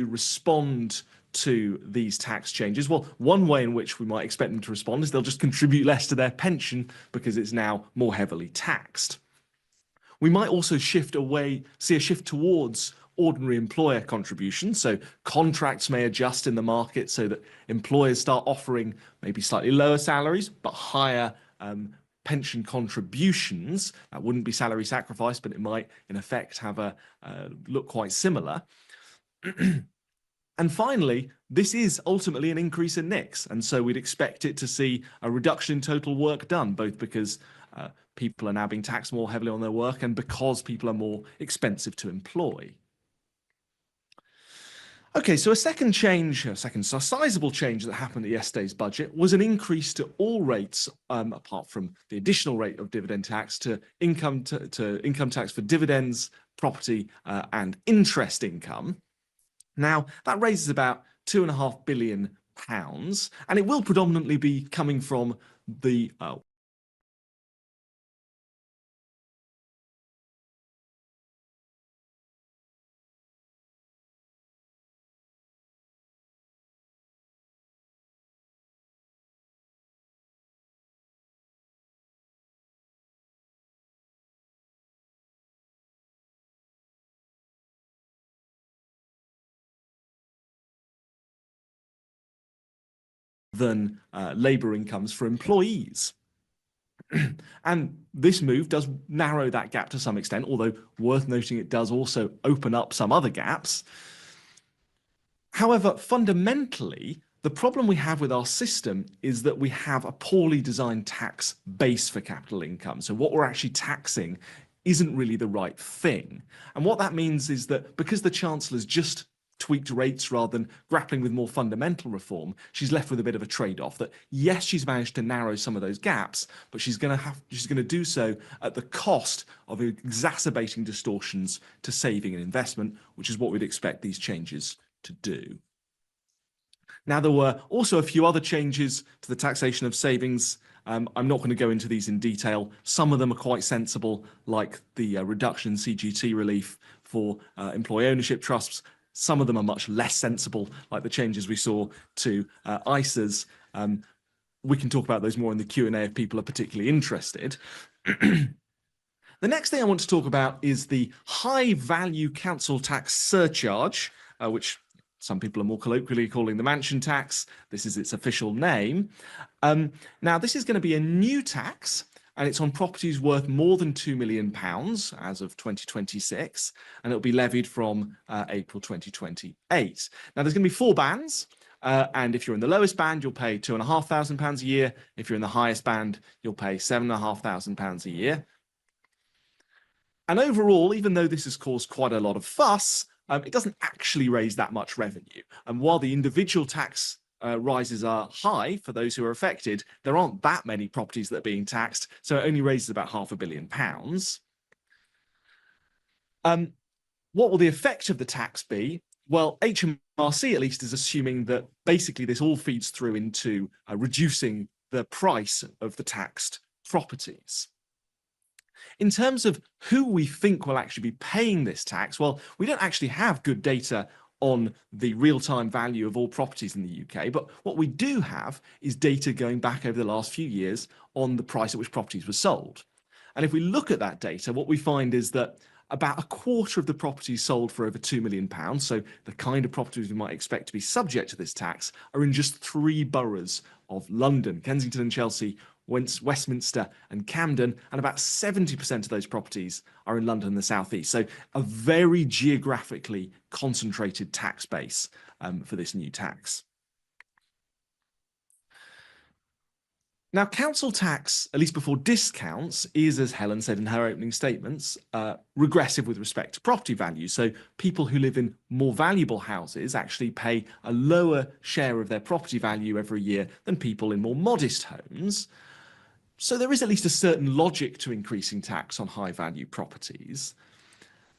respond to these tax changes? Well, one way in which we might expect them to respond is they'll just contribute less to their pension because it's now more heavily taxed. We might also see a shift towards ordinary employer contributions. So contracts may adjust in the market so that employers start offering maybe slightly lower salaries, but higher pension contributions. That wouldn't be salary sacrifice, but it might in effect have a look quite similar. And finally, this is ultimately an increase in NICs. And so we'd expect it to see a reduction in total work done, both because people are now being taxed more heavily on their work and because people are more expensive to employ. Okay, so a second sizable change that happened at yesterday's budget was an increase to all rates, apart from the additional rate of dividend tax, to income tax for dividends, property, and interest income. Now, that raises about £2.5 billion, and it will predominantly be coming from the than labour incomes for employees. And this move does narrow that gap to some extent, although worth noting it does also open up some other gaps. However, fundamentally, the problem we have with our system is that we have a poorly designed tax base for capital income. So what we're actually taxing isn't really the right thing. And what that means is that because the Chancellor's just tweaked rates rather than grappling with more fundamental reform, she's left with a bit of a trade-off that, yes, she's managed to narrow some of those gaps, but she's going to do so at the cost of exacerbating distortions to saving and investment, which is what we'd expect these changes to do. Now, there were also a few other changes to the taxation of savings. I'm not going to go into these in detail. Some of them are quite sensible, like the reduction in CGT relief for employee ownership trusts. Some of them are much less sensible, like the changes we saw to ISAs. We can talk about those more in the Q&A if people are particularly interested. The next thing I want to talk about is the high value council tax surcharge, which some people are more colloquially calling the mansion tax. This is its official name. Now, this is going to be a new tax, and it's on properties worth more than £2 million as of 2026, and it'll be levied from April 2028. Now, there's going to be 4 bands, and if you're in the lowest band, you'll pay £2,500 a year. If you're in the highest band, you'll pay £7,500 a year. And overall, even though this has caused quite a lot of fuss, it doesn't actually raise that much revenue. And while the individual tax rises are high for those who are affected, there aren't that many properties that are being taxed, so it only raises about £500 million. What will the effect of the tax be? Well, HMRC at least is assuming that basically this all feeds through into reducing the price of the taxed properties. In terms of who we think will actually be paying this tax, well, we don't actually have good data on the real-time value of all properties in the UK, but what we do have is data going back over the last few years on the price at which properties were sold. And if we look at that data, what we find is that about a quarter of the properties sold for over £2 million, so the kind of properties we might expect to be subject to this tax, are in just 3 boroughs of London: Kensington and Chelsea, Westminster and Camden, and about 70% of those properties are in London and the South East. So a very geographically concentrated tax base for this new tax. Now, council tax, at least before discounts, is, as Helen said in her opening statements, regressive with respect to property value. So people who live in more valuable houses actually pay a lower share of their property value every year than people in more modest homes. So there is at least a certain logic to increasing tax on high value properties.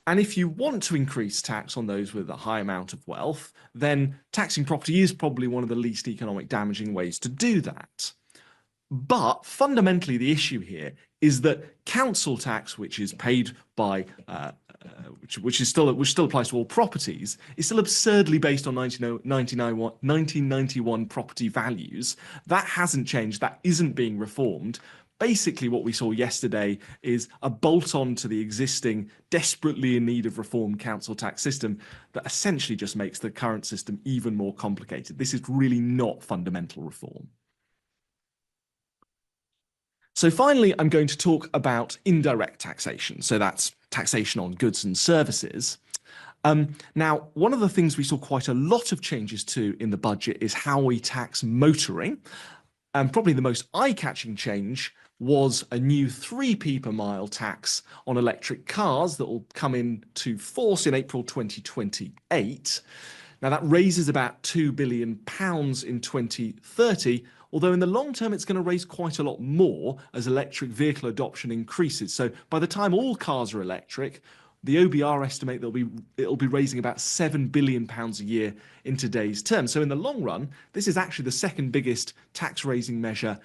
And if you want to increase tax on those with a high amount of wealth, then taxing property is probably one of the least economic damaging ways to do that. But fundamentally, the issue here is that council tax, which is paid by which still applies to all properties, is still absurdly based on 1991 property values. That hasn't changed. That isn't being reformed. Basically, what we saw yesterday is a bolt-on to the existing, desperately in need of reform council tax system that essentially just makes the current system even more complicated. This is really not fundamental reform. So finally, I'm going to talk about indirect taxation. So that's taxation on goods and services. Now, one of the things we saw quite a lot of changes to in the budget is how we tax motoring. And probably the most eye-catching change was a new 3p per mile tax on electric cars that will come into force in April 2028. Now, that raises about £2 billion in 2030, although in the long term, it's going to raise quite a lot more as electric vehicle adoption increases. So by the time all cars are electric, the OBR estimate it'll be raising about £7 billion a year in today's terms. So in the long run, this is actually the second biggest tax raising measure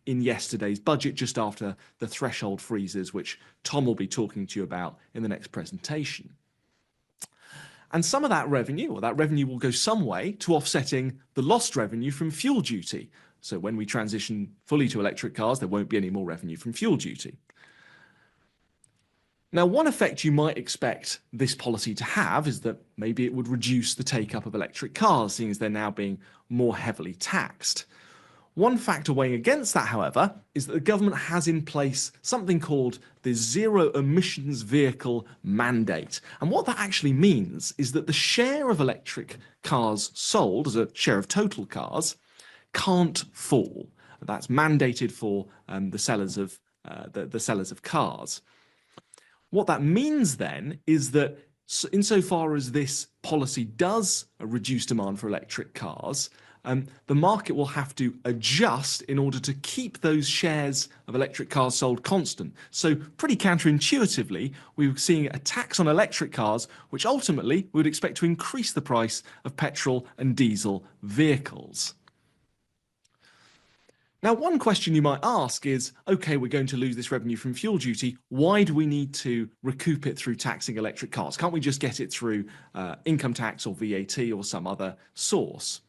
in yesterday's budget, just after the threshold freezes, which Tom will be talking to you about in the next presentation. And some of that revenue will go some way to offsetting the lost revenue from fuel duty. So when we transition fully to electric cars, there won't be any more revenue from fuel duty. Now, one effect you might expect this policy to have is that maybe it would reduce the take-up of electric cars, seeing as they're now being more heavily taxed. One factor weighing against that, however, is that the government has in place something called the Zero Emissions Vehicle Mandate. And what that actually means is that the share of electric cars sold as a share of total cars can't fall. That's mandated for the sellers of cars. What that means then is that insofar as this policy does reduce demand for electric cars, the market will have to adjust in order to keep those shares of electric cars sold constant. So pretty counterintuitively, we're seeing a tax on electric cars, which ultimately we would expect to increase the price of petrol and diesel vehicles. Now, one question you might ask is, okay, we're going to lose this revenue from fuel duty. Why do we need to recoup it through taxing electric cars? Can't we just get it through income tax or VAT or some other source?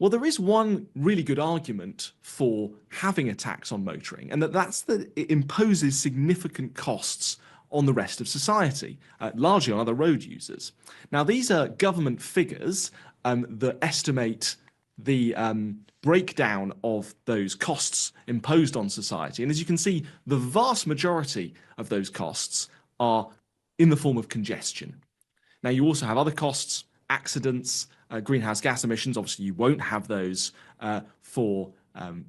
Well, there is one really good argument for having a tax on motoring, and that's that it imposes significant costs on the rest of society, largely on other road users. Now, these are government figures that estimate the breakdown of those costs imposed on society. And as you can see, the vast majority of those costs are in the form of congestion. Now, you also have other costs, accidents, greenhouse gas emissions. Obviously, you won't have those for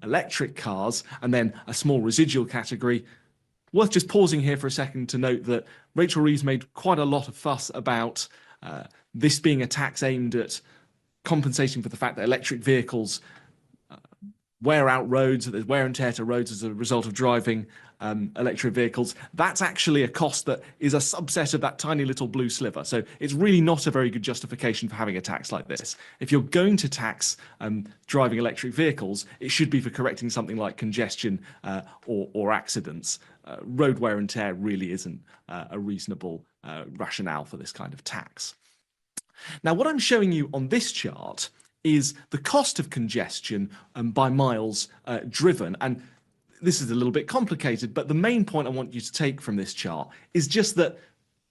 electric cars. And then a small residual category. Worth just pausing here for a second to note that Rachel Reeves made quite a lot of fuss about this being a tax aimed at compensating for the fact that electric vehicles wear out roads, that there's wear and tear to roads as a result of driving electric vehicles. That's actually a cost that is a subset of that tiny little blue sliver. So it's really not a very good justification for having a tax like this. If you're going to tax driving electric vehicles, it should be for correcting something like congestion or accidents. Road wear and tear really isn't a reasonable rationale for this kind of tax. Now, what I'm showing you on this chart is the cost of congestion by miles driven. And this is a little bit complicated, but the main point I want you to take from this chart is just that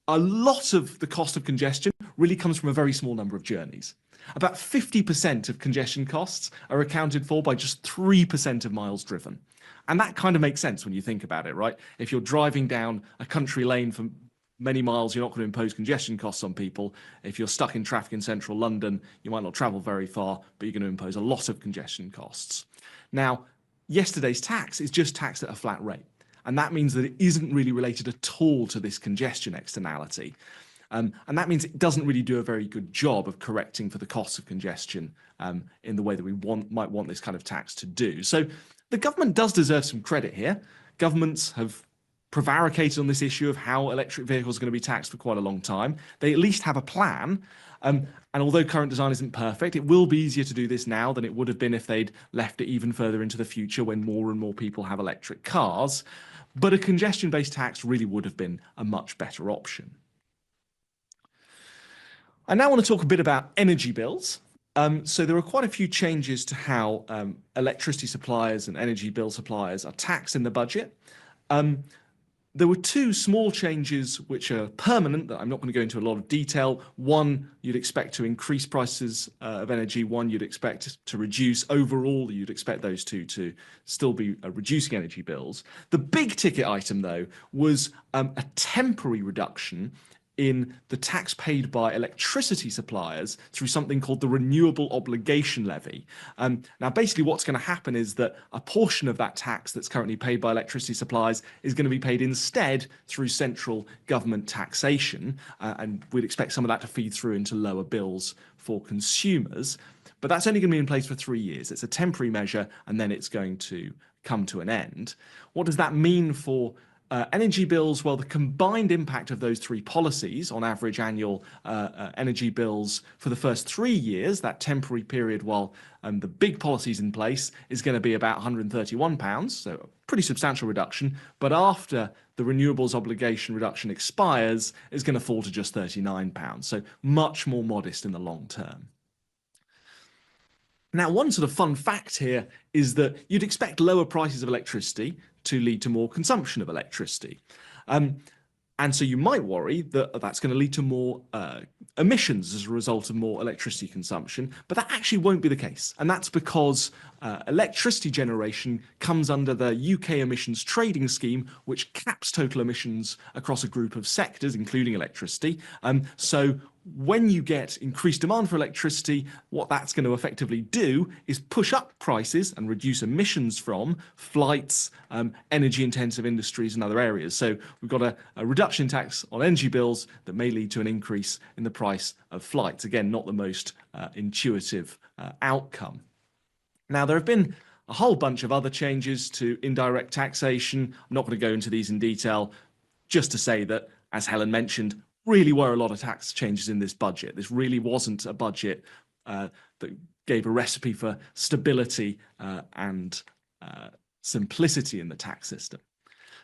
a lot of the cost of congestion really comes from a very small number of journeys. About 50% of congestion costs are accounted for by just 3% of miles driven. And that kind of makes sense when you think about it, right? If you're driving down a country lane for many miles, you're not going to impose congestion costs on people. If you're stuck in traffic in central London, you might not travel very far, but you're going to impose a lot of congestion costs. Now, yesterday's tax is just taxed at a flat rate. And that means that it isn't really related at all to this congestion externality. And that means it doesn't really do a very good job of correcting for the costs of congestion in the way that we might want this kind of tax to do. So the government does deserve some credit here. Governments have prevaricated on this issue of how electric vehicles are going to be taxed for quite a long time. They at least have a plan. And although current design isn't perfect, it will be easier to do this now than it would have been if they'd left it even further into the future when more and more people have electric cars. But a congestion-based tax really would have been a much better option. I now want to talk a bit about energy bills. So there are quite a few changes to how electricity suppliers and energy bill suppliers are taxed in the budget. There were two small changes which are permanent that I'm not going to go into a lot of detail. One, you'd expect to increase prices of energy. One, you'd expect to reduce. Overall, you'd expect those two to still be reducing energy bills. The big ticket item, though, was a temporary reduction in the tax paid by electricity suppliers through something called the Renewable Obligation Levy. Now, basically what's going to happen is that a portion of that tax that's currently paid by electricity suppliers is going to be paid instead through central government taxation, and we'd expect some of that to feed through into lower bills for consumers. But that's only going to be in place for 3 years. It's a temporary measure, and then it's going to come to an end. What does that mean for energy bills? Well, the combined impact of those three policies on average annual energy bills for the first 3 years, that temporary period while the big policy's in place, is going to be about £131, so a pretty substantial reduction. But after the renewables obligation reduction expires, it's going to fall to just £39, so much more modest in the long term. Now, one sort of fun fact here is that you'd expect lower prices of electricity to lead to more consumption of electricity. And so you might worry that that's going to lead to more emissions as a result of more electricity consumption, but that actually won't be the case. And that's because electricity generation comes under the UK emissions trading scheme, which caps total emissions across a group of sectors, including electricity. So when you get increased demand for electricity, what that's going to effectively do is push up prices and reduce emissions from flights, energy-intensive industries and other areas. So we've got a reduction in tax on energy bills that may lead to an increase in the price of flights. Again, not the most intuitive outcome. Now, there have been a whole bunch of other changes to indirect taxation. I'm not going to go into these in detail, just to say that, as Helen mentioned, really were a lot of tax changes in this budget. This really wasn't a budget that gave a recipe for stability and simplicity in the tax system.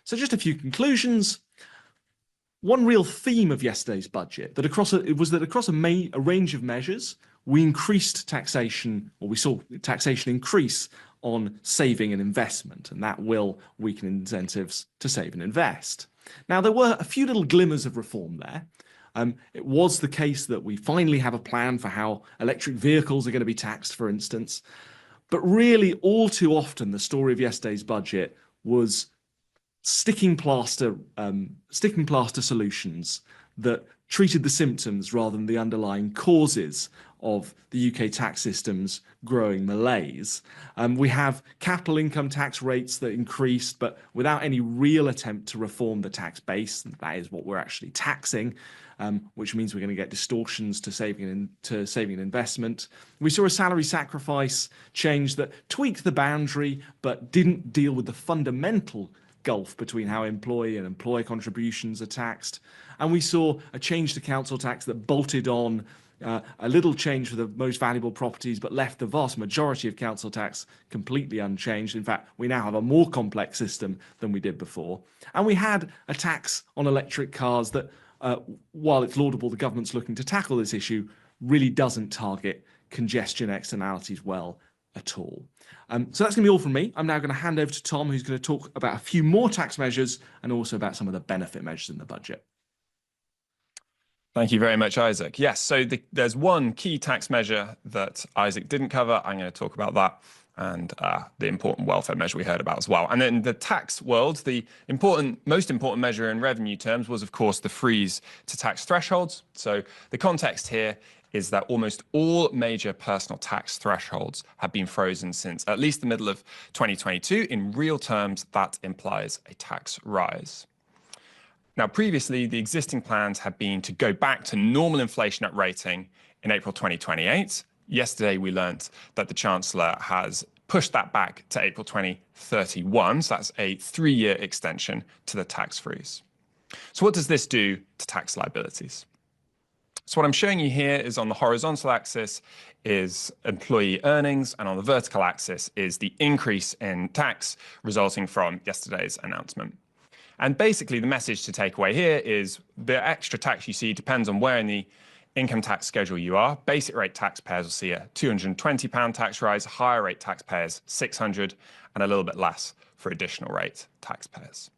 So just a few conclusions. One real theme of yesterday's budget was that across a range of measures, we increased taxation, or we saw taxation increase on saving and investment, and that will weaken incentives to save and invest. Now, there were a few little glimmers of reform there. It was the case that we finally have a plan for how electric vehicles are going to be taxed, for instance. But really, all too often, the story of yesterday's budget was sticking plaster solutions that treated the symptoms rather than the underlying causes of the UK tax system's growing malaise. We have capital income tax rates that increased, but without any real attempt to reform the tax base. That is what we're actually taxing, which means we're going to get distortions to saving and investment. We saw a salary sacrifice change that tweaked the boundary, but didn't deal with the fundamental gulf between how employee and employer contributions are taxed. And we saw a change to council tax that bolted on a little change for the most valuable properties, but left the vast majority of council tax completely unchanged. In fact, we now have a more complex system than we did before. And we had a tax on electric cars that, while it's laudable the government's looking to tackle this issue, really doesn't target congestion externalities well at all. So that's going to be all from me. I'm now going to hand over to Tom, who's going to talk about a few more tax measures and also about some of the benefit measures in the budget. Thank you very much, Isaac. Yes, so there's one key tax measure that Isaac didn't cover. I'm going to talk about that and the important welfare measure we heard about as well. And in the tax world, the most important measure in revenue terms was, of course, the freeze to tax thresholds. So the context here is that almost all major personal tax thresholds have been frozen since at least the middle of 2022. In real terms, that implies a tax rise. Now, previously, the existing plans had been to go back to normal inflation at rating in April 2028. Yesterday, we learnt that the Chancellor has pushed that back to April 2031. So that's a 3-year extension to the tax freeze. So what does this do to tax liabilities? So what I'm showing you here is on the horizontal axis is employee earnings, and on the vertical axis is the increase in tax resulting from yesterday's announcement. And basically the message to take away here is the extra tax you see depends on where in the income tax schedule you are. Basic rate taxpayers will see a £220 tax rise, higher rate taxpayers 600, and a little bit less for additional rate taxpayers.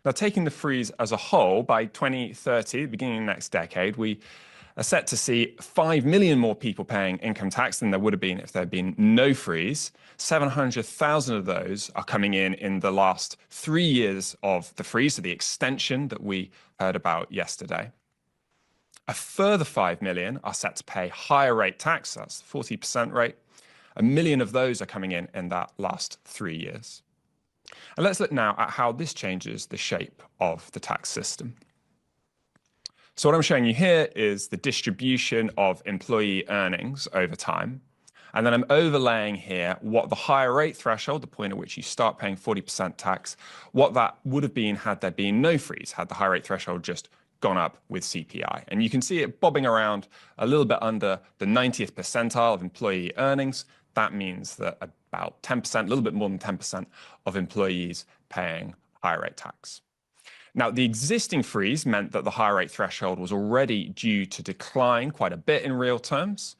Now, taking the freeze as a whole, by 2030, the beginning of the next decade, we are set to see 5 million more people paying income tax than there would have been if there had been no freeze. 700,000 of those are coming in the last 3 years of the freeze, so the extension that we heard about yesterday. A further 5 million are set to pay higher rate tax, that's the 40% rate. 1 million of those are coming in that last 3 years. And let's look now at how this changes the shape of the tax system. So what I'm showing you here is the distribution of employee earnings over time. And then I'm overlaying here what the higher rate threshold, the point at which you start paying 40% tax, what that would have been had there been no freeze, had the high rate threshold just gone up with CPI. And you can see it bobbing around a little bit under the 90th percentile of employee earnings. That means that about 10%, a little bit more than 10% of employees paying higher rate tax. Now, the existing freeze meant that the higher rate threshold was already due to decline quite a bit in real terms.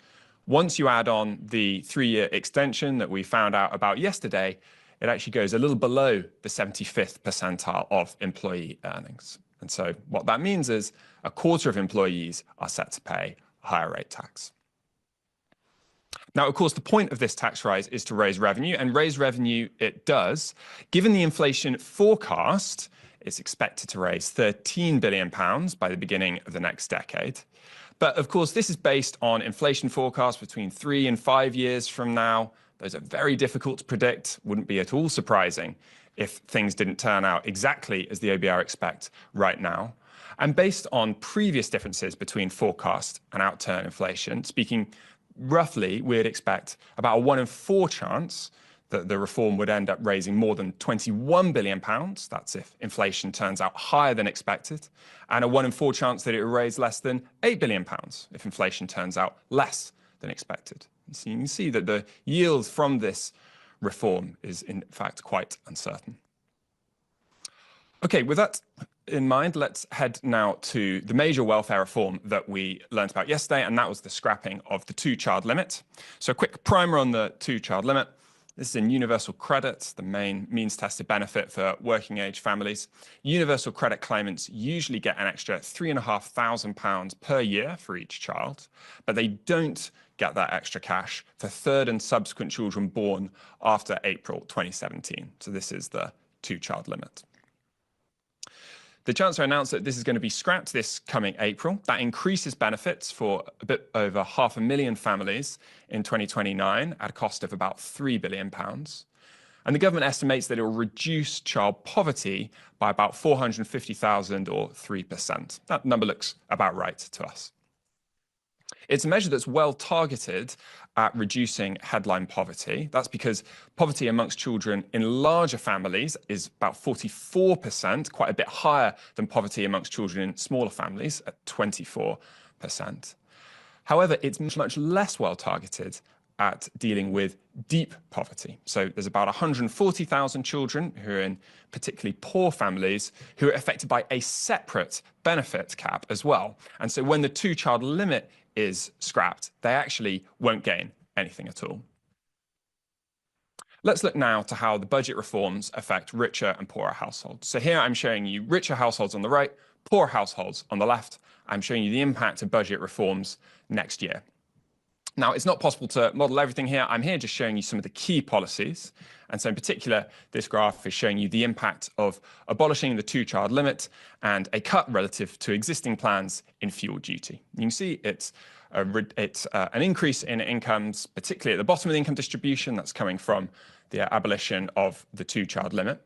Once you add on the 3-year extension that we found out about yesterday, it actually goes a little below the 75th percentile of employee earnings. And so what that means is a quarter of employees are set to pay higher rate tax. Now, of course, the point of this tax rise is to raise revenue, and raise revenue it does. Given the inflation forecast, it's expected to raise £13 billion by the beginning of the next decade. But of course, this is based on inflation forecasts between 3 and 5 years from now. Those are very difficult to predict. Wouldn't be at all surprising if things didn't turn out exactly as the OBR expect right now. And based on previous differences between forecast and outturn inflation, speaking roughly, we'd expect about a 1 in 4 chance that the reform would end up raising more than £21 billion. That's if inflation turns out higher than expected. And a 1 in 4 chance that it would raise less than £8 billion if inflation turns out less than expected. So you can see that the yield from this reform is in fact quite uncertain. Okay, with that in mind, let's head now to the major welfare reform that we learned about yesterday, and that was the scrapping of the 2-child limit. So a quick primer on the 2-child limit. This is in universal credit, the main means-tested benefit for working-age families. Universal credit claimants usually get an extra £3,500 per year for each child, but they don't get that extra cash for third and subsequent children born after April 2017. So this is the 2-child limit. The Chancellor announced that this is going to be scrapped this coming April. That increases benefits for a bit over 500,000 families in 2029 at a cost of about £3 billion. And the government estimates that it will reduce child poverty by about 450,000 or 3%. That number looks about right to us. It's a measure that's well targeted at reducing headline poverty. That's because poverty amongst children in larger families is about 44%, quite a bit higher than poverty amongst children in smaller families at 24%. However, it's much less well targeted at dealing with deep poverty. So there's about 140,000 children who are in particularly poor families who are affected by a separate benefit cap as well. And so when the 2-child limit is scrapped, they actually won't gain anything at all. Let's look now to how the budget reforms affect richer and poorer households. So here I'm showing you richer households on the right, poorer households on the left. I'm showing you the impact of budget reforms next year. Now, it's not possible to model everything here. I'm here just showing you some of the key policies. And so in particular, this graph is showing you the impact of abolishing the 2-child limit and a cut relative to existing plans in fuel duty. You can see it's an increase in incomes, particularly at the bottom of the income distribution. That's coming from the abolition of the 2-child limit.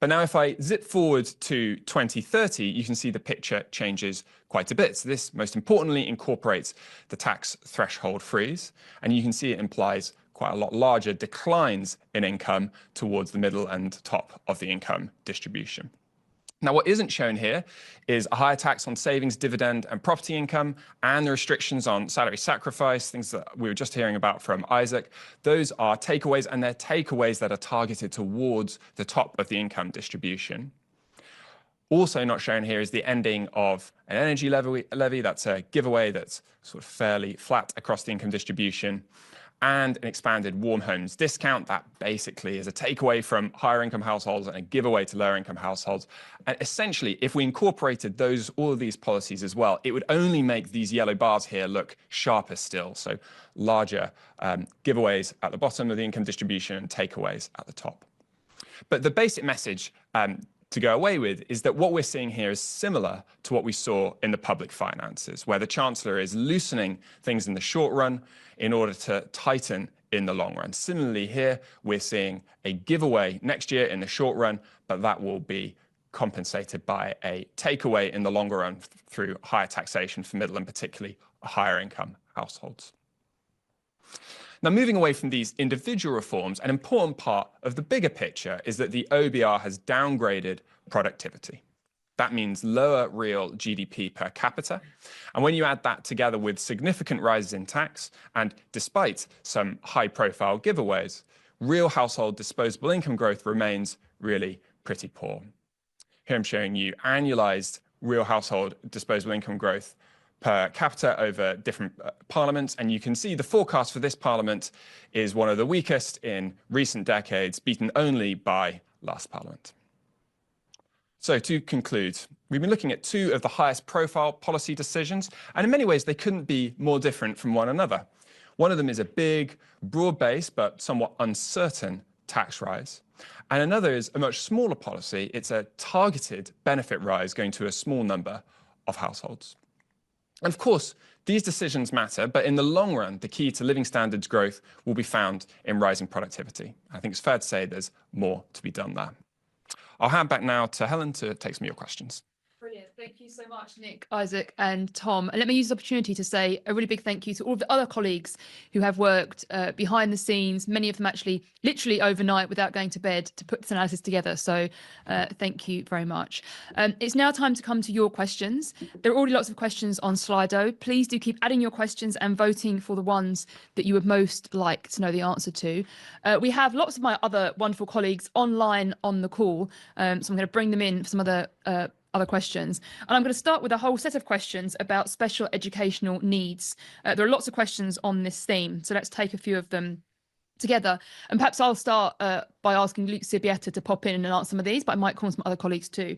But now if I zip forward to 2030, you can see the picture changes quite a bit. So this most importantly incorporates the tax threshold freeze, and you can see it implies quite a lot larger declines in income towards the middle and top of the income distribution. Now, what isn't shown here is a higher tax on savings, dividend, and property income, and the restrictions on salary sacrifice, things that we were just hearing about from Isaac. Those are takeaways, and they're takeaways that are targeted towards the top of the income distribution. Also not shown here is the ending of an energy levy. That's a giveaway that's sort of fairly flat across the income distribution, and an expanded warm homes discount that basically is a takeaway from higher income households and a giveaway to lower income households. And essentially, if we incorporated all of these policies as well, it would only make these yellow bars here look sharper still. So larger giveaways at the bottom of the income distribution and takeaways at the top. But the basic message to go away with is that what we're seeing here is similar to what we saw in the public finances, where the Chancellor is loosening things in the short run in order to tighten in the long run. Similarly here, we're seeing a giveaway next year in the short run, but that will be compensated by a takeaway in the longer run through higher taxation for middle and particularly higher income households. Now, moving away from these individual reforms, an important part of the bigger picture is that the OBR has downgraded productivity. That means lower real GDP per capita. And when you add that together with significant rises in tax, and despite some high-profile giveaways, real household disposable income growth remains really pretty poor. Here I'm showing you annualized real household disposable income growth per capita over different parliaments. And you can see the forecast for this parliament is one of the weakest in recent decades, beaten only by last parliament. So to conclude, we've been looking at two of the highest profile policy decisions, and in many ways, they couldn't be more different from one another. One of them is a big, broad-based, but somewhat uncertain tax rise. And another is a much smaller policy. It's a targeted benefit rise going to a small number of households. And of course, these decisions matter, but in the long run, the key to living standards growth will be found in rising productivity. I think it's fair to say there's more to be done there. I'll hand back now to Helen to take some of your questions. Brilliant. Thank you so much, Nick, Isaac and Tom. And let me use the opportunity to say a really big thank you to all of the other colleagues who have worked behind the scenes, many of them actually literally overnight without going to bed to put this analysis together. So thank you very much. It's now time to come to your questions. There are already lots of questions on Slido. Please do keep adding your questions and voting for the ones that you would most like to know the answer to. We have lots of my other wonderful colleagues online on the call. So I'm going to bring them in for some other questions. And I'm going to start with a whole set of questions about special educational needs. There are lots of questions on this theme, so let's take a few of them together. And perhaps I'll start by asking Luke Sibieta to pop in and answer some of these, but I might call some other colleagues too.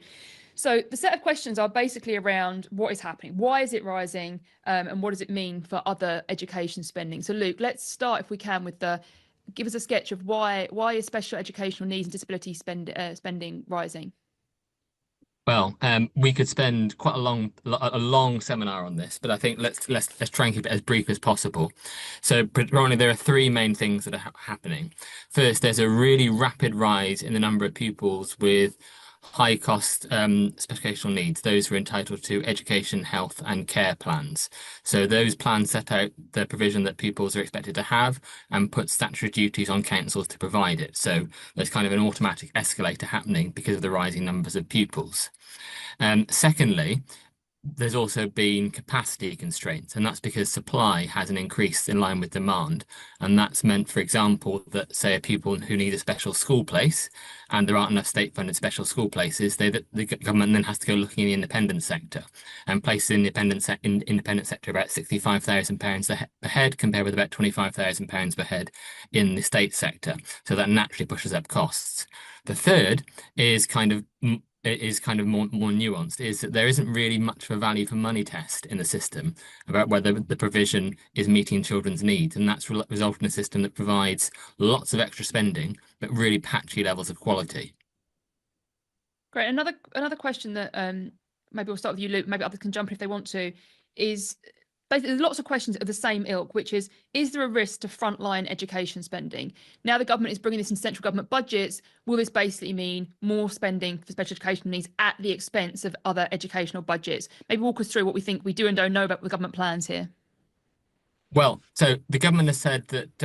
So the set of questions are basically around what is happening, why is it rising, and what does it mean for other education spending? So Luke, let's start, if we can, with give us a sketch of why is special educational needs and disability spending rising? Well, we could spend quite a long seminar on this, but I think let's try and keep it as brief as possible. So, predominantly, there are three main things that are happening. First, there's a really rapid rise in the number of pupils with high cost special educational needs, those who are entitled to education, health and care plans. So those plans set out the provision that pupils are expected to have and put statutory duties on councils to provide it. So there's kind of an automatic escalator happening because of the rising numbers of pupils. Secondly, there's also been capacity constraints, and that's because supply hasn't increased in line with demand. And that's meant, for example, that, say, a pupil who needs a special school place and there aren't enough state-funded special school places, the government then has to go looking in the independent sector, and places in the independent sector about £65,000 per head, compared with about £25,000 per head in the state sector. So that naturally pushes up costs. The third is kind of more nuanced, is that there isn't really much of a value for money test in the system about whether the provision is meeting children's needs. And that's resulted in a system that provides lots of extra spending, but really patchy levels of quality. Great. Another question that maybe we'll start with you, Luke, maybe others can jump in if they want to, is basically there's lots of questions of the same ilk, which is there a risk to frontline education spending? Now the government is bringing this in central government budgets. Will this basically mean more spending for special education needs at the expense of other educational budgets? Maybe walk us through what we think we do and don't know about the government plans here. Well, so the government has said that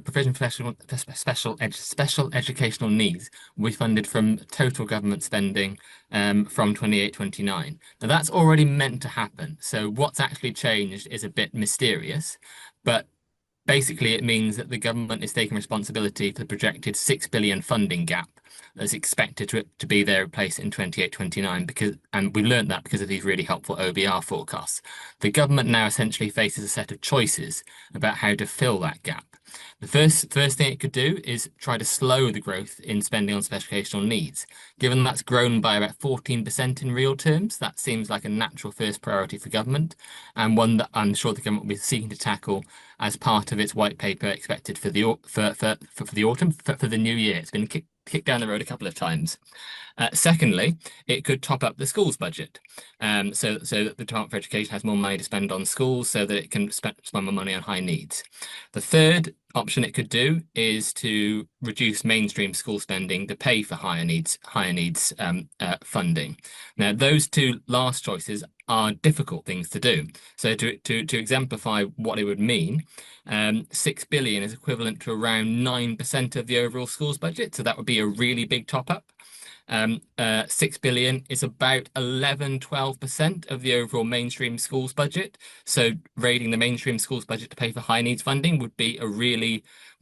provision for special educational needs will be funded from total government spending from 28-29. Now that's already meant to happen. So what's actually changed is a bit mysterious, but Basically, it means that the government is taking responsibility for the projected 6 billion funding gap that's expected to be there in place in 28-29 and we learned that because of these really helpful OBR forecasts. The government now essentially faces a set of choices about how to fill that gap. The first thing it could do is try to slow the growth in spending on special educational needs. Given that's grown by about 14% in real terms, that seems like a natural first priority for government, and one that I'm sure the government will be seeking to tackle as part of its white paper expected for the autumn, for the new year. It's been kicked down the road a couple of times. Secondly, it could top up the schools budget, so that the Department for Education has more money to spend on schools, so that it can spend more money on high needs. The third option it could do is to reduce mainstream school spending to pay for higher needs funding. Now, those two last choices are difficult things to do. So to exemplify what it would mean, 6 billion is equivalent to around 9% of the overall schools budget. So that would be a really big top up. 6 billion is about 11-12% of the overall mainstream schools budget. So raiding the mainstream schools budget to pay for high needs funding would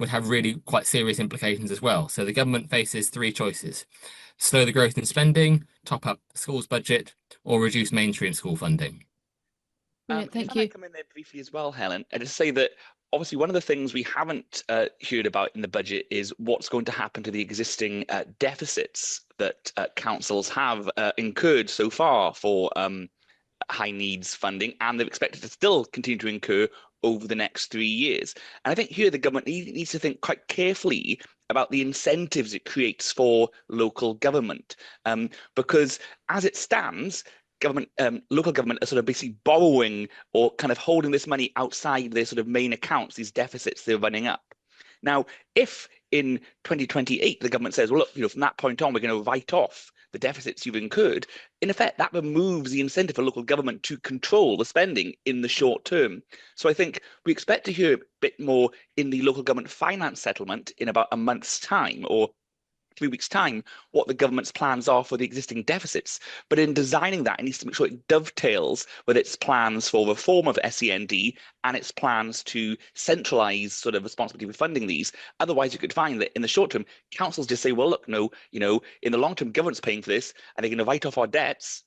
have really quite serious implications as well. So the government faces three choices: slow the growth in spending, top up the schools budget, or reduce mainstream school funding. Brilliant, thank if you. I might come in there briefly as well, Helen, and just say that obviously one of the things we haven't heard about in the budget is what's going to happen to the existing deficits that councils have incurred so far for high needs funding, and they're expected to still continue to incur over the next 3 years. And I think here the government needs to think quite carefully about the incentives it creates for local government, because as it stands, local government are sort of basically borrowing or kind of holding this money outside their sort of main accounts, these deficits they're running up. Now, if in 2028 the government says, well, look, from that point on, we're going to write off the deficits you've incurred, in effect, that removes the incentive for local government to control the spending in the short term. So I think we expect to hear a bit more in the local government finance settlement in about a month's time, or 3 weeks' time, what the government's plans are for the existing deficits. But in designing that, it needs to make sure it dovetails with its plans for reform of SEND and its plans to centralise sort of responsibility for funding these. Otherwise, you could find that in the short term, councils just say, well, look, no, in the long term, government's paying for this, and they're going to write off our debts.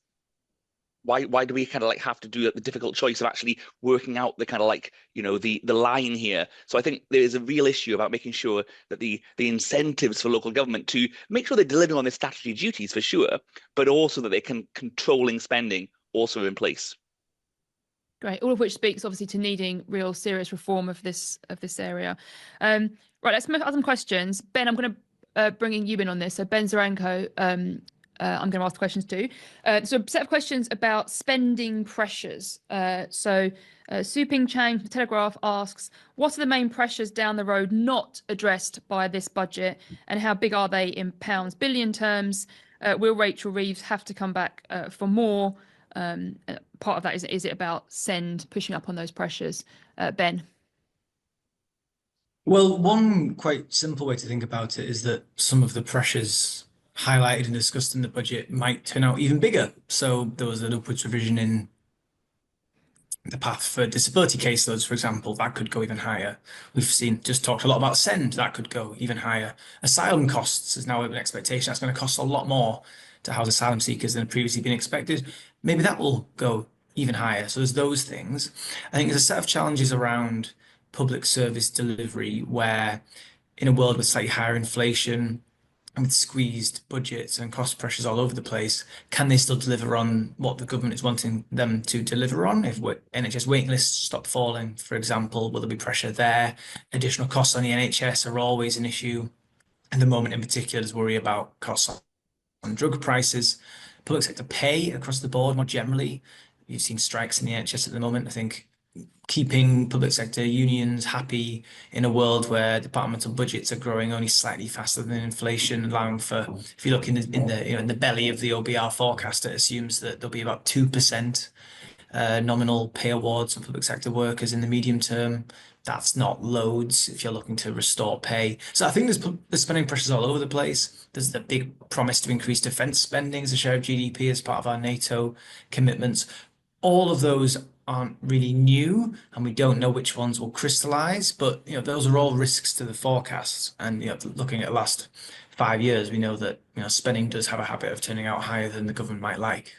Why do we kind of like have to do the difficult choice of actually working out the kind of like, the line here? So I think there is a real issue about making sure that the incentives for local government to make sure they're delivering on their statutory duties for sure, but also that they can controlling spending also in place. Great, all of which speaks obviously to needing real serious reform of this area. Right, let's move on some questions. Ben, I'm going to bring you in on this. So Ben Zaranko, I'm going to ask the questions too. So a set of questions about spending pressures. Su Ping Chang from the Telegraph asks, what are the main pressures down the road not addressed by this budget, and how big are they in pounds billion terms? Will Rachel Reeves have to come back for more? Part of that is it about SEND pushing up on those pressures? Ben? Well, one quite simple way to think about it is that some of the pressures highlighted and discussed in the budget might turn out even bigger. So there was an upwards revision in the path for disability caseloads, for example, that could go even higher. We've just talked a lot about SEND, that could go even higher. Asylum costs is now an expectation. That's going to cost a lot more to house asylum seekers than had previously been expected. Maybe that will go even higher. So there's those things. I think there's a set of challenges around public service delivery where in a world with slightly higher inflation, and with squeezed budgets and cost pressures all over the place, can they still deliver on what the government is wanting them to deliver on? If NHS waiting lists stop falling, for example, will there be pressure there? Additional costs on the NHS are always an issue. At the moment in particular, there's worry about costs on drug prices, public sector pay across the board more generally. You've seen strikes in the NHS at the moment. I think keeping public sector unions happy in a world where departmental budgets are growing only slightly faster than inflation, allowing for, if you look in the belly of the OBR forecast, it assumes that there'll be about 2% nominal pay awards on public sector workers in the medium term. That's not loads if you're looking to restore pay. So I think there's spending pressures all over the place. There's the big promise to increase defense spending as a share of GDP as part of our NATO commitments. All of those aren't really new, and we don't know which ones will crystallize. But those are all risks to the forecasts. And looking at the last 5 years, we know that spending does have a habit of turning out higher than the government might like.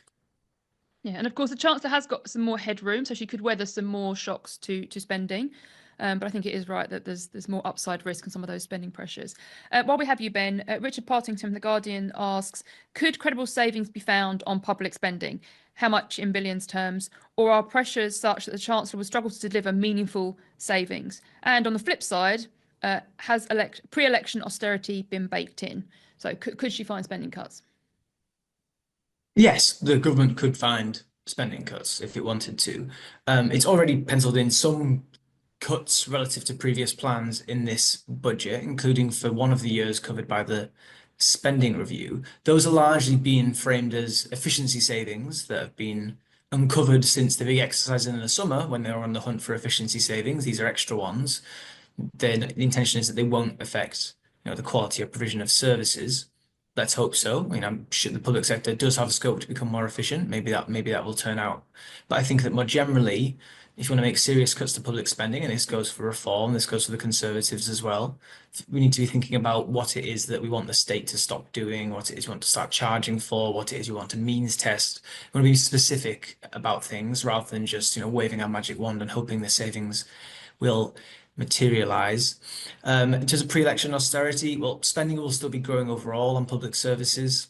Yeah, and of course the Chancellor has got some more headroom, so she could weather some more shocks to spending. But I think it is right that there's more upside risk in some of those spending pressures. While we have you, Ben, Richard Partington from The Guardian asks, could credible savings be found on public spending? How much in billions terms? Or are pressures such that the Chancellor will struggle to deliver meaningful savings? And on the flip side, has pre-election austerity been baked in? So could she find spending cuts? Yes, the government could find spending cuts if it wanted to. It's already penciled in some cuts relative to previous plans in this budget, including for one of the years covered by the spending review. Those are largely being framed as efficiency savings that have been uncovered since the big exercise in the summer when they were on the hunt for efficiency savings. These are extra ones. The intention is that they won't affect the quality of provision of services. Let's hope so. I'm sure the public sector does have scope to become more efficient. Maybe that will turn out. But I think that more generally, if you want to make serious cuts to public spending, and this goes for reform, this goes for the Conservatives as well, we need to be thinking about what it is that we want the state to stop doing, what it is we want to start charging for, what it is we want to means test. We want to be specific about things rather than just waving our magic wand and hoping the savings will materialize. In terms of pre-election austerity, well, spending will still be growing overall on public services,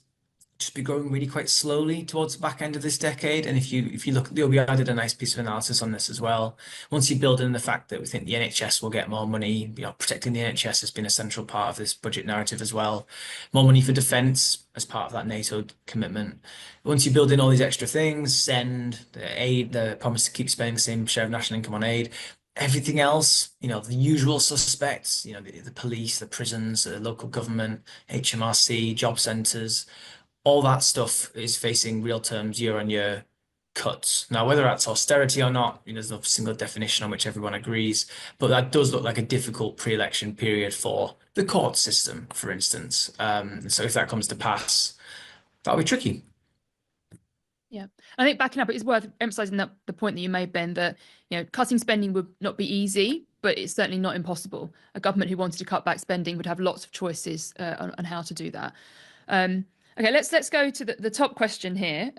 just be growing really quite slowly towards the back end of this decade. And if you look, we added a nice piece of analysis on this as well. Once you build in the fact that we think the NHS will get more money, protecting the NHS has been a central part of this budget narrative as well. More money for defence as part of that NATO commitment. Once you build in all these extra things, send the aid, the promise to keep spending the same share of national income on aid, everything else, the usual suspects, the police, the prisons, the local government, HMRC, job centres, all that stuff is facing real terms year-on-year cuts. Now, whether that's austerity or not, there's no single definition on which everyone agrees, but that does look like a difficult pre-election period for the court system, for instance. So if that comes to pass, that'll be tricky. Yeah, I think backing up, it's worth emphasising that the point that you made, Ben, that cutting spending would not be easy, but it's certainly not impossible. A government who wanted to cut back spending would have lots of choices on how to do that. Okay, let's go to the top question here,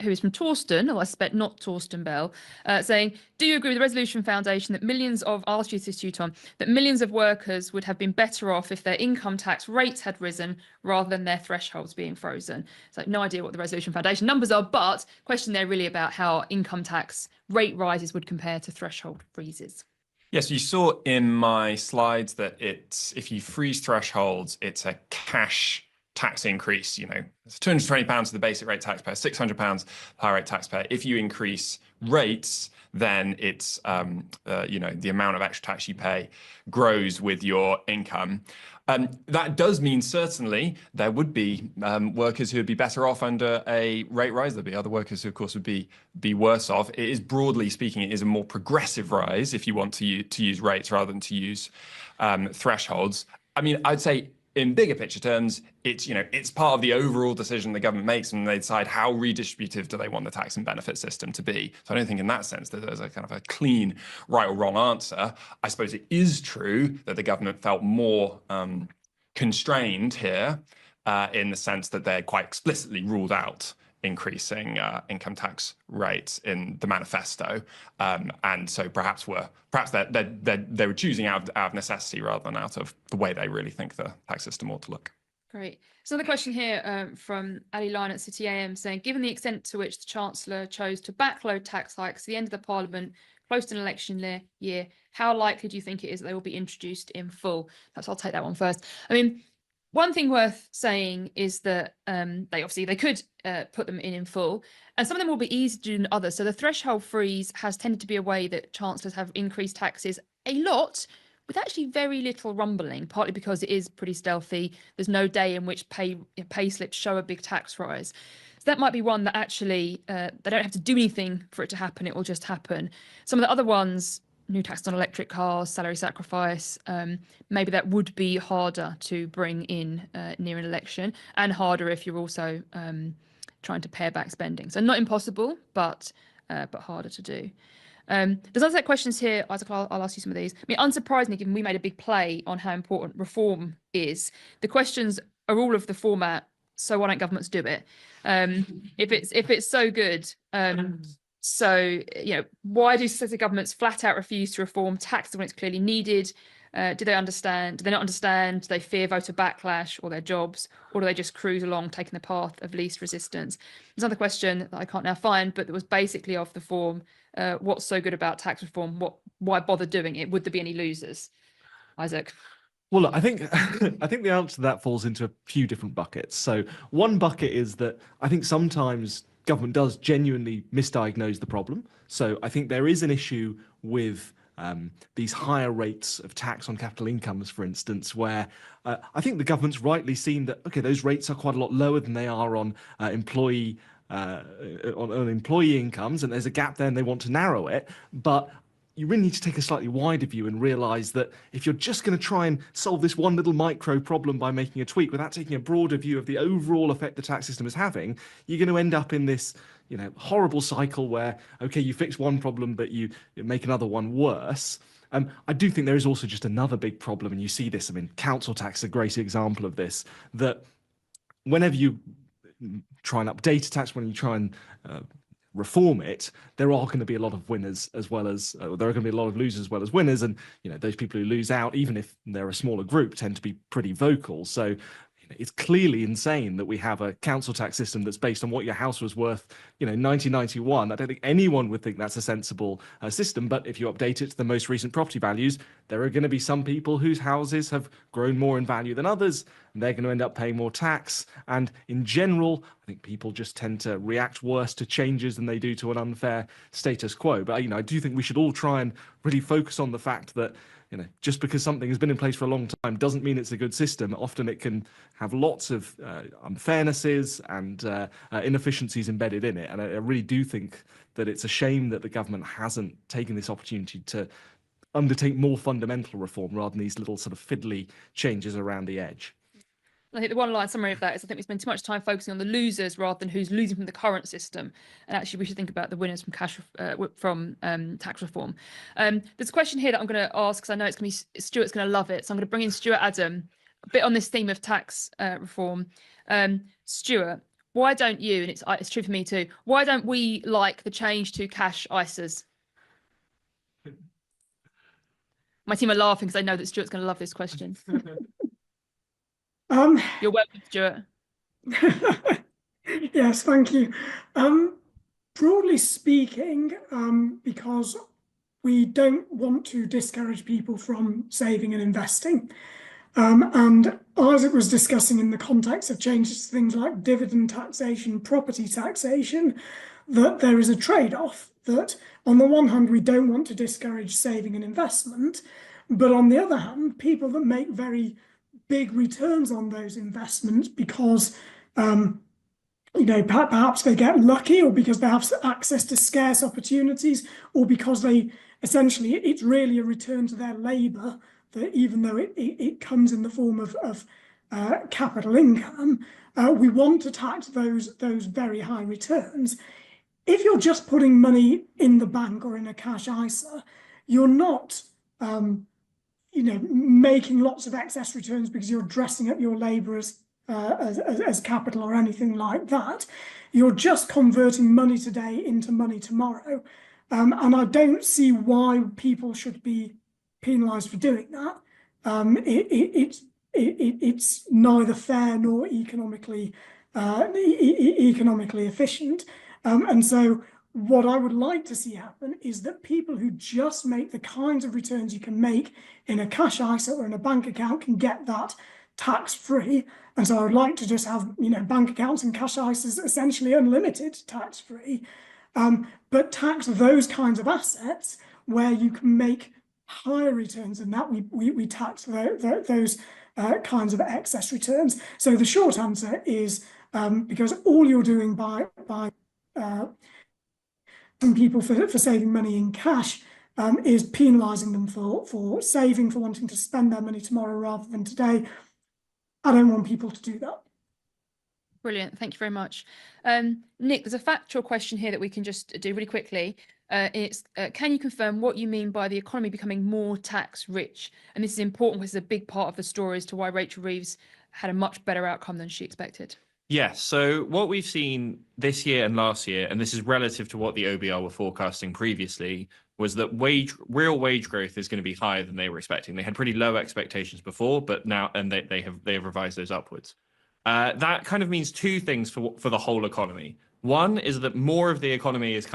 who is from Torsten, or I suspect not Torsten Bell, saying, do you agree with the Resolution Foundation that I'll ask you this to you, Tom, that millions of workers would have been better off if their income tax rates had risen rather than their thresholds being frozen? So no idea what the Resolution Foundation numbers are, but question there really about how income tax rate rises would compare to threshold freezes. Yes, you saw in my slides that if you freeze thresholds, it's a cash tax increase. It's £220 to the basic rate taxpayer, £600 high rate taxpayer. If you increase rates, then it's the amount of extra tax you pay grows with your income. That does mean certainly there would be workers who would be better off under a rate rise. There'd be other workers who, of course, would be worse off. It is, broadly speaking, it is a more progressive rise if you want to use rates rather than to use thresholds. I mean, I'd say in bigger picture terms, it's part of the overall decision the government makes when they decide how redistributive do they want the tax and benefit system to be. So I don't think in that sense that there's a kind of a clean right or wrong answer. I suppose it is true that the government felt more constrained here in the sense that they quite explicitly ruled out increasing income tax rates in the manifesto, and so perhaps they were choosing out of necessity rather than out of the way they really think the tax system ought to look. Great. So another question here from Ali Lyon at City AM saying, given the extent to which the Chancellor chose to backload tax hikes at the end of the Parliament, close to an election year, how likely do you think it is that they will be introduced in full? Perhaps I'll take that one first. I mean, one thing worth saying is that they could put them in full, and some of them will be easier to do than others. So the threshold freeze has tended to be a way that chancellors have increased taxes a lot with actually very little rumbling, partly because it is pretty stealthy. There's no day in which pay slips show a big tax rise. So that might be one that actually they don't have to do anything for it to happen. It will just happen. Some of the other ones, new tax on electric cars, salary sacrifice, maybe that would be harder to bring in near an election, and harder if you're also trying to pare back spending. So not impossible, but but harder to do. There's other questions here, Isaac. I'll ask you some of these. I mean, unsurprisingly, given we made a big play on how important reform is, the questions are all of the format, so why don't governments do it? If it's so good, so why do successive governments flat out refuse to reform taxes when it's clearly needed? Do they understand? Do they not understand? Do they fear voter backlash or their jobs, or do they just cruise along, taking the path of least resistance? There's another question that I can't now find, but that was basically of the form: what's so good about tax reform? Why bother doing it? Would there be any losers? Isaac. Well, look, I think the answer to that falls into a few different buckets. So one bucket is that I think sometimes government does genuinely misdiagnose the problem. So I think there is an issue with these higher rates of tax on capital incomes, for instance, where I think the government's rightly seen that, okay, those rates are quite a lot lower than they are on employee incomes, and there's a gap there and they want to narrow it. But you really need to take a slightly wider view and realize that if you're just going to try and solve this one little micro problem by making a tweak without taking a broader view of the overall effect the tax system is having, you're going to end up in this horrible cycle where, okay, you fix one problem, but you make another one worse. I do think there is also just another big problem, and you see this, I mean, council tax is a great example of this, that whenever you try and update a tax, when you try and reform it, there are going to be a lot of winners as well as there are going to be a lot of losers as well as winners, and those people who lose out, even if they're a smaller group, tend to be pretty vocal. So it's clearly insane that we have a council tax system that's based on what your house was worth, 1991. I don't think anyone would think that's a sensible system. But if you update it to the most recent property values, there are going to be some people whose houses have grown more in value than others, and they're going to end up paying more tax. And in general, I think people just tend to react worse to changes than they do to an unfair status quo. But I do think we should all try and really focus on the fact that just because something has been in place for a long time doesn't mean it's a good system. Often it can have lots of unfairnesses and inefficiencies embedded in it. And I really do think that it's a shame that the government hasn't taken this opportunity to undertake more fundamental reform rather than these little sort of fiddly changes around the edge. I think the one line summary of that is I think we spend too much time focusing on the losers rather than who's losing from the current system. And actually, we should think about the winners from tax reform. There's a question here that I'm going to ask because I know Stuart's going to love it. So I'm going to bring in Stuart Adam a bit on this theme of tax reform. Stuart, why don't you, and it's true for me too, why don't we like the change to cash ISAs? My team are laughing because they know that Stuart's going to love this question. You're welcome, Stuart. Yes, thank you. Broadly speaking, because we don't want to discourage people from saving and investing. And Isaac was discussing in the context of changes to things like dividend taxation, property taxation, that there is a trade-off that on the one hand, we don't want to discourage saving and investment, but on the other hand, people that make very big returns on those investments because perhaps they get lucky, or because they have access to scarce opportunities, or because they essentially it's really a return to their labor, that even though it comes in the form of capital income, we want to tax those very high returns. If you're just putting money in the bank or in a cash ISA, you're not making lots of excess returns because you're dressing up your labor as capital or anything like that. You're just converting money today into money tomorrow. And I don't see why people should be penalised for doing that. It's neither fair nor economically efficient. And so what I would like to see happen is that people who just make the kinds of returns you can make in a cash ISA or in a bank account can get that tax-free. And so I would like to just have bank accounts and cash ISAs essentially unlimited tax-free, but tax those kinds of assets where you can make higher returns, and that we tax those kinds of excess returns. So the short answer is because all you're doing by people for saving money in cash is penalising them for saving, for wanting to spend their money tomorrow rather than today. I don't want people to do that. Brilliant. Thank you very much. Nick, there's a factual question here that we can just do really quickly. Can you confirm what you mean by the economy becoming more tax rich? And this is important because it's a big part of the story as to why Rachel Reeves had a much better outcome than she expected. Yes. So what we've seen this year and last year, and this is relative to what the OBR were forecasting previously, was that real wage growth is going to be higher than they were expecting. They had pretty low expectations before, but now, and they have revised those upwards. That kind of means two things for the whole economy. One is that more of the economy is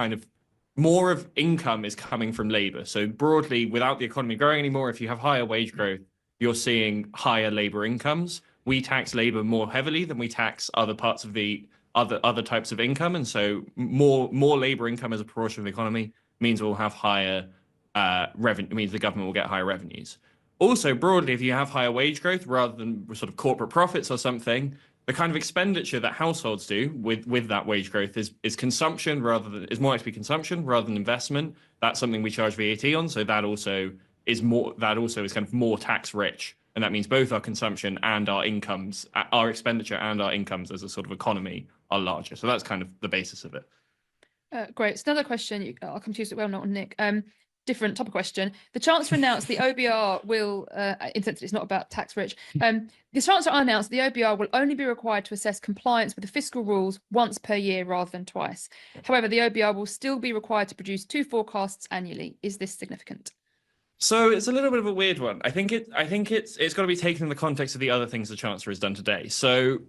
more of income is coming from labor. So broadly, without the economy growing anymore, if you have higher wage growth, you're seeing higher labor incomes. We tax labor more heavily than we tax other parts of the other types of income, and so more labor income as a proportion of the economy means we'll have higher revenue. Means the government will get higher revenues. Also, broadly, if you have higher wage growth rather than sort of corporate profits or something, the kind of expenditure that households do with that wage growth is consumption is more likely to be consumption rather than investment. That's something we charge VAT on, so that also is kind of more tax rich. And that means both our consumption and our incomes, our expenditure and our incomes as a sort of economy are larger. So that's kind of the basis of it. Great. So another question, I'll come to you as well, not on Nick. Different type of question. The Chancellor announced the OBR will, incidentally, it's not about tax rich. The Chancellor announced the OBR will only be required to assess compliance with the fiscal rules once per year rather than twice. However, the OBR will still be required to produce 2 forecasts annually. Is this significant? So it's a little bit of a weird one. I think it's got to be taken in the context of the other things the Chancellor has done today. So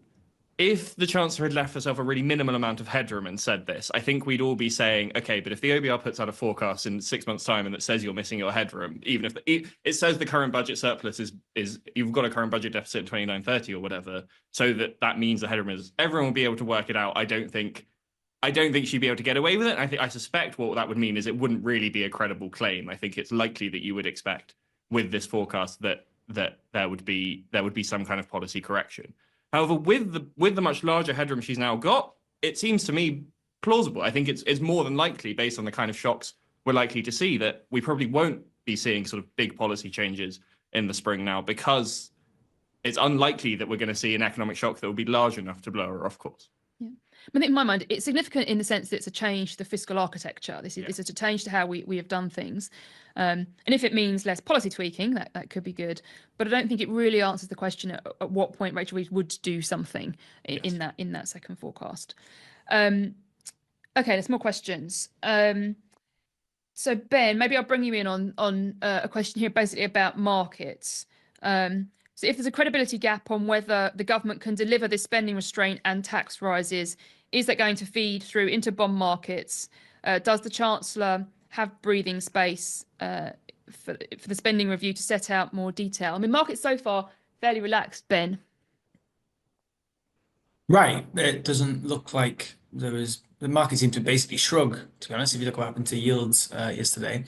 if the Chancellor had left herself a really minimal amount of headroom and said this, I think we'd all be saying, okay, but if the OBR puts out a forecast in 6 months' time and that says you're missing your headroom, even if it says the current budget surplus is you've got a current budget deficit in 29-30 or whatever, so that means the headroom is, everyone will be able to work it out. I don't think she'd be able to get away with it. I suspect what that would mean is it wouldn't really be a credible claim. I think it's likely that you would expect with this forecast that there would be some kind of policy correction. However, with the much larger headroom she's now got, it seems to me plausible. I think it's more than likely, based on the kind of shocks we're likely to see, that we probably won't be seeing sort of big policy changes in the spring now, because it's unlikely that we're going to see an economic shock that will be large enough to blow her off course. Yeah. I think in my mind, it's significant in the sense that it's a change to the fiscal architecture. This is a change to how we have done things. And if it means less policy tweaking, that could be good. But I don't think it really answers the question at what point Rachel Reeves would do something in that second forecast. Okay, there's more questions. So Ben, maybe I'll bring you in on a question here basically about markets. So if there's a credibility gap on whether the government can deliver this spending restraint and tax rises, is that going to feed through into bond markets? Does the Chancellor have breathing space for the spending review to set out more detail? I mean, markets so far fairly relaxed, Ben. Right. It doesn't look like the market seemed to basically shrug, to be honest, if you look what happened to yields yesterday.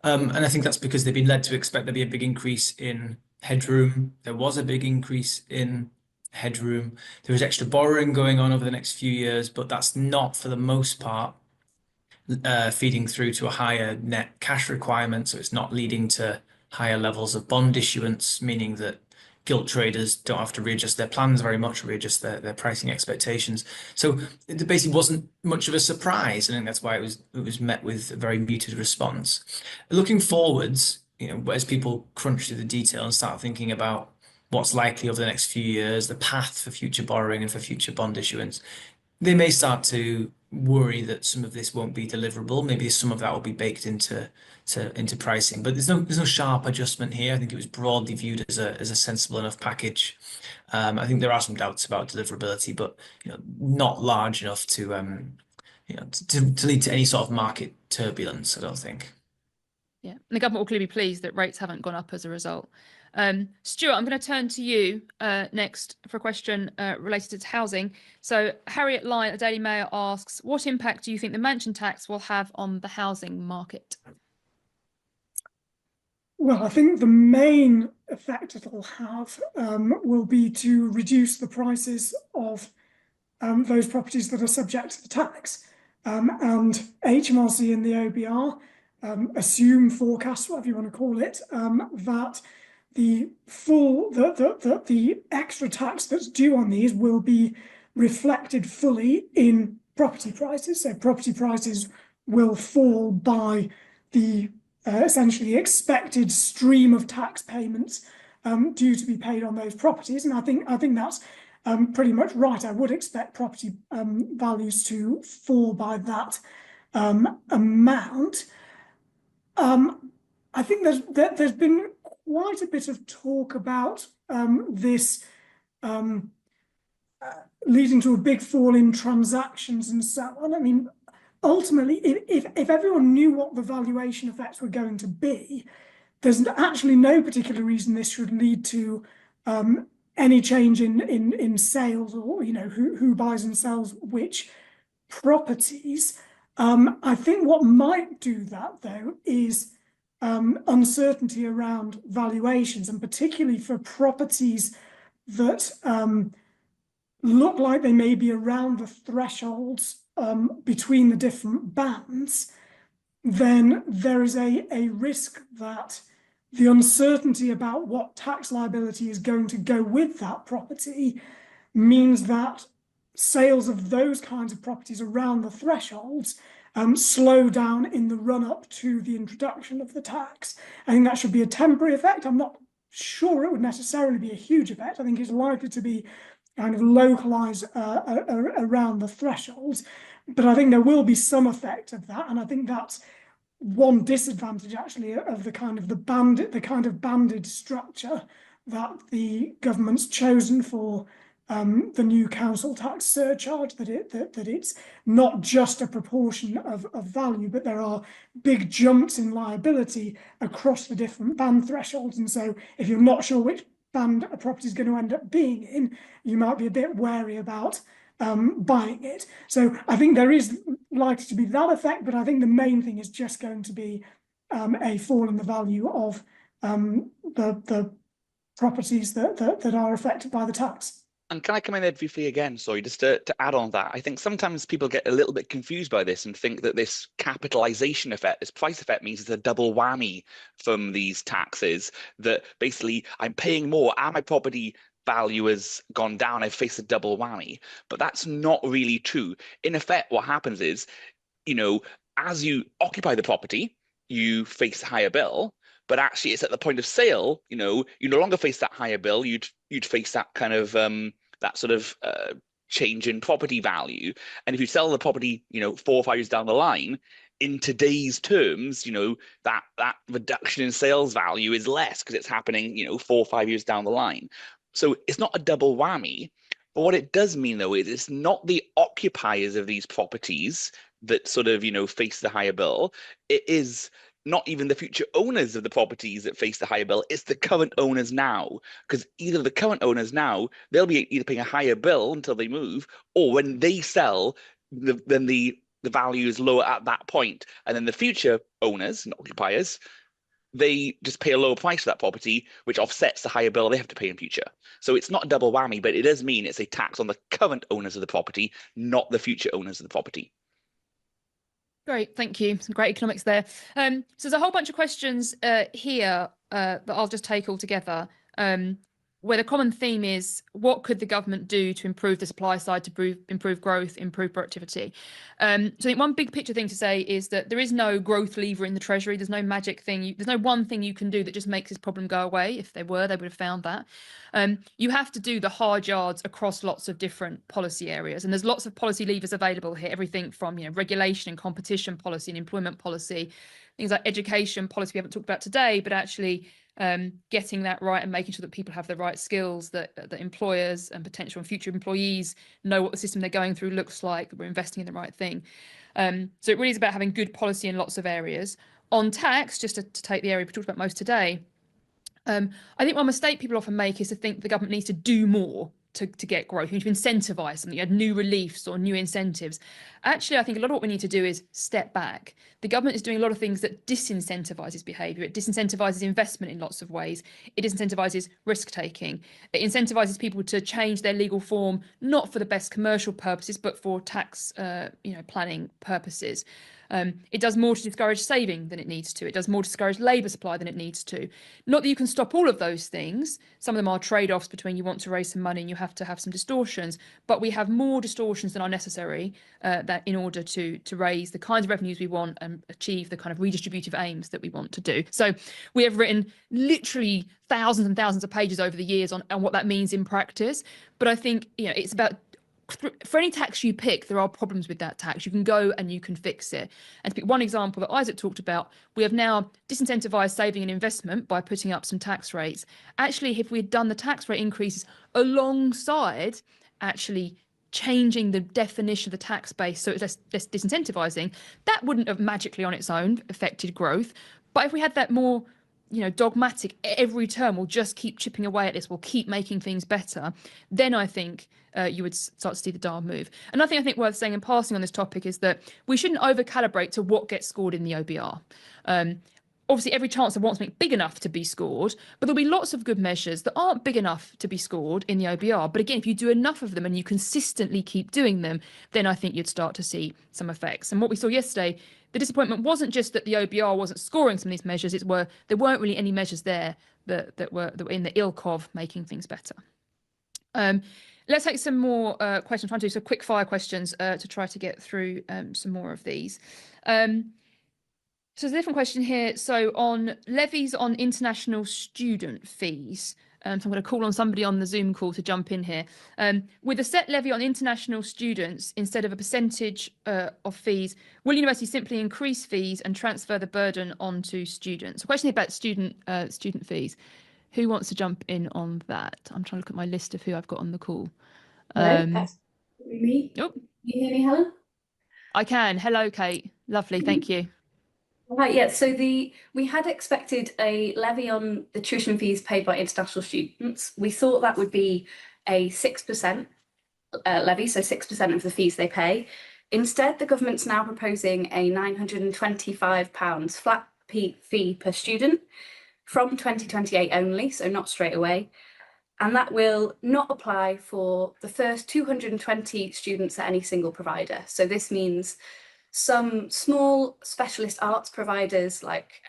And I think that's because they've been led to expect there'll be a big increase in headroom. There was a big increase in headroom. There was extra borrowing going on over the next few years, but that's not, for the most part, feeding through to a higher net cash requirement. So it's not leading to higher levels of bond issuance, meaning that gilt traders don't have to readjust their plans very much, readjust their pricing expectations. So it basically wasn't much of a surprise. I think that's why it was met with a very muted response. Looking forwards, as people crunch through the detail and start thinking about what's likely over the next few years, the path for future borrowing and for future bond issuance, they may start to worry that some of this won't be deliverable. Maybe some of that will be baked into pricing, but there's no sharp adjustment here. I think it was broadly viewed as a sensible enough package. I think there are some doubts about deliverability, but not large enough to lead to any sort of market turbulence, I don't think. Yeah, and the government will clearly be pleased that rates haven't gone up as a result. Stuart, I'm going to turn to you next for a question related to housing. So Harriet Lyon at the Daily Mail asks, what impact do you think the mansion tax will have on the housing market? Well, I think the main effect it'll have will be to reduce the prices of those properties that are subject to the tax. And HMRC and the OBR assume, forecast, whatever you want to call it, that the extra tax that's due on these will be reflected fully in property prices. So property prices will fall by the essentially expected stream of tax payments due to be paid on those properties. And I think that's pretty much right. I would expect property values to fall by that amount. I think there's been quite a bit of talk about this leading to a big fall in transactions and so on. I mean, ultimately, if everyone knew what the valuation effects were going to be, there's actually no particular reason this should lead to any change in sales, or who buys and sells which properties. I think what might do that, though, is uncertainty around valuations, and particularly for properties that look like they may be around the thresholds between the different bands, then there is a risk that the uncertainty about what tax liability is going to go with that property means that sales of those kinds of properties around the thresholds slow down in the run-up to the introduction of the tax. I think that should be a temporary effect. I'm not sure it would necessarily be a huge effect. I think it's likely to be kind of localized around the thresholds, but I think there will be some effect of that, and I think that's one disadvantage actually of the kind of banded structure that the government's chosen for the new council tax surcharge, that it's not just a proportion of value, but there are big jumps in liability across the different band thresholds. And so if you're not sure which band a property is going to end up being in, you might be a bit wary about buying it. So I think there is likely to be that effect, but I think the main thing is just going to be a fall in the value of the properties that are affected by the tax. And can I come in there briefly again? Sorry, just to add on that. I think sometimes people get a little bit confused by this and think that this capitalization effect, this price effect, means it's a double whammy from these taxes, that basically I'm paying more and my property value has gone down. I've faced a double whammy. But that's not really true. In effect, what happens is, as you occupy the property, you face a higher bill. But actually, it's at the point of sale, you no longer face that higher bill. You'd face that kind of that sort of change in property value. And if you sell the property, 4 or 5 years down the line, in today's terms, that reduction in sales value is less because it's happening, 4 or 5 years down the line. So it's not a double whammy. But what it does mean, though, is it's not the occupiers of these properties that sort of, face the higher bill. It is not even the future owners of the properties that face the higher bill. It's the current owners now, because either the current owners now, they'll be either paying a higher bill until they move, or when they sell, then the value is lower at that point. And then the future owners and occupiers, they just pay a lower price for that property, which offsets the higher bill they have to pay in future. So it's not a double whammy, but it does mean it's a tax on the current owners of the property, not the future owners of the property. Great, thank you. Some great economics there. So there's a whole bunch of questions here that I'll just take all together, where the common theme is, what could the government do to improve the supply side, to improve growth, improve productivity? So I think one big picture thing to say is that there is no growth lever in the Treasury. There's no magic thing. There's no one thing you can do that just makes this problem go away. If there were, they would have found that. You have to do the hard yards across lots of different policy areas. And there's lots of policy levers available here, everything from regulation and competition policy and employment policy, things like education policy we haven't talked about today, but actually getting that right and making sure that people have the right skills, that employers and potential and future employees know what the system they're going through looks like, that we're investing in the right thing. So it really is about having good policy in lots of areas. On tax, just to take the area we talked about most today, I think one mistake people often make is to think the government needs to do more to get growth. You need to incentivize something, you had new reliefs or new incentives. Actually, I think a lot of what we need to do is step back. The government is doing a lot of things that disincentivizes behaviour. It disincentivizes investment in lots of ways. It disincentivizes risk taking. It incentivizes people to change their legal form, not for the best commercial purposes, but for tax planning purposes. It does more to discourage saving than it needs to. It does more to discourage labour supply than it needs to. Not that you can stop all of those things. Some of them are trade-offs between you want to raise some money and you have to have some distortions, but we have more distortions than are necessary that in order to raise the kinds of revenues we want and achieve the kind of redistributive aims that we want to do. So we have written literally thousands and thousands of pages over the years on what that means in practice. But I think, you know, it's about, for any tax you pick, there are problems with that tax. You can go and you can fix it. And to pick one example that Isaac talked about, we have now disincentivized saving and investment by putting up some tax rates. Actually, if we had done the tax rate increases alongside actually changing the definition of the tax base so it's less disincentivizing, that wouldn't have magically on its own affected growth. But if we had that more, you know, dogmatic, every term we'll just keep chipping away at this, we'll keep making things better, then I think you would start to see the dial move. Another thing I think worth saying in passing on this topic is that we shouldn't over-calibrate to what gets scored in the OBR. Obviously, every chancellor wants something big enough to be scored, but there'll be lots of good measures that aren't big enough to be scored in the OBR. But again, if you do enough of them and you consistently keep doing them, then I think you'd start to see some effects. And what we saw yesterday, the disappointment wasn't just that the OBR wasn't scoring some of these measures, there weren't really any measures there that were in the ilk of making things better. Let's take some more questions. I'm trying to do some quick fire questions to try to get through some more of these. So there's a different question here. So on levies on international student fees, so I'm going to call on somebody on the Zoom call to jump in here. With a set levy on international students instead of a percentage of fees, will universities simply increase fees and transfer the burden onto students? A question about student fees. Who wants to jump in on that? I'm trying to look at my list of who I've got on the call. Hello, that's me. Oh, Can you hear me, Helen? I can. Hello, Kate. Lovely. Thank you. Right, yeah, so we had expected a levy on the tuition fees paid by international students. We thought that would be a 6% levy, so 6% of the fees they pay. Instead, the government's now proposing a £925 flat fee per student from 2028 only, so not straight away. And that will not apply for the first 220 students at any single provider. So this means some small specialist arts providers like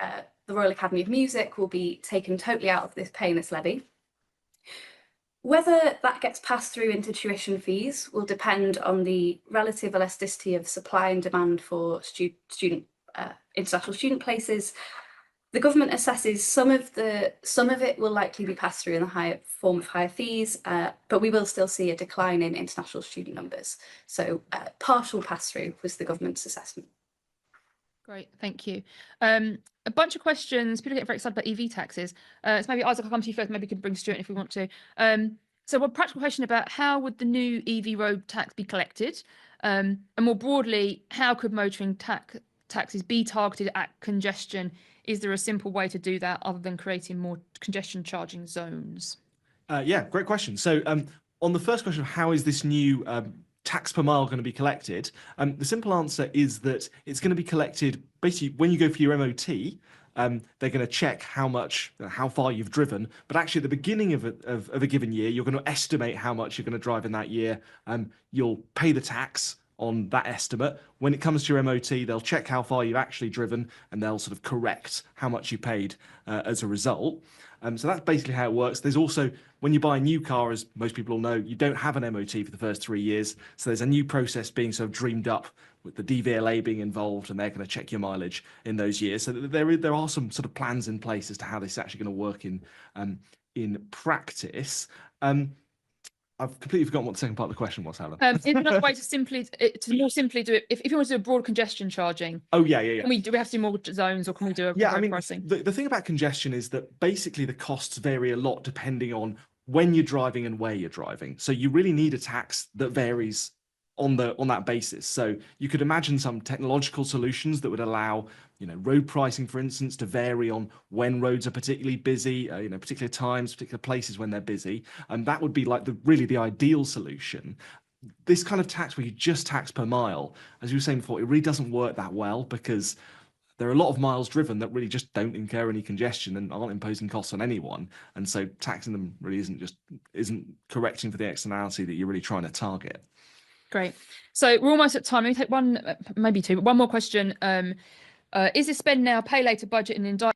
the Royal Academy of Music will be taken totally out of paying this levy. Whether that gets passed through into tuition fees will depend on the relative elasticity of supply and demand for international student places. The government assesses some of it will likely be passed through in the form of higher fees, but we will still see a decline in international student numbers. So partial pass-through was the government's assessment. Great, thank you. A bunch of questions. People get very excited about EV taxes. So maybe Isaac, I'll come to you first. Maybe we can bring Stuart in if we want to. So one practical question about how would the new EV road tax be collected? And more broadly, how could motoring taxes be targeted at congestion? Is there a simple way to do that other than creating more congestion charging zones? Yeah, great question. So on the first question of how is this new tax per mile going to be collected, the simple answer is that it's going to be collected basically when you go for your MOT. They're going to check how far you've driven, but actually at the beginning of a given year, you're going to estimate how much you're going to drive in that year. You'll pay the tax on that estimate. When it comes to your MOT, they'll check how far you've actually driven and they'll sort of correct how much you paid as a result. So that's basically how it works. There's also, when you buy a new car, as most people will know, you don't have an MOT for the first 3 years. So there's a new process being sort of dreamed up with the DVLA being involved, and they're going to check your mileage in those years. So there are some sort of plans in place as to how this is actually going to work in practice. I've completely forgotten what the second part of the question was, Helen. Is there another way to more simply do it? If you want to do a broad congestion charging, oh yeah. Do we have to do more zones, or can we do a pricing? The thing about congestion is that basically the costs vary a lot depending on when you're driving and where you're driving. So you really need a tax that varies on that basis. So you could imagine some technological solutions that would allow, road pricing, for instance, to vary on when roads are particularly busy, particular times, particular places when they're busy. And that would be like the ideal solution. This kind of tax where you just tax per mile, as you were saying before, it really doesn't work that well because there are a lot of miles driven that really just don't incur any congestion and aren't imposing costs on anyone. And so taxing them really isn't correcting for the externality that you're really trying to target. Great. So we're almost at time. Let me take one, maybe two, but one more question. Is this spend now, pay later budget and indirect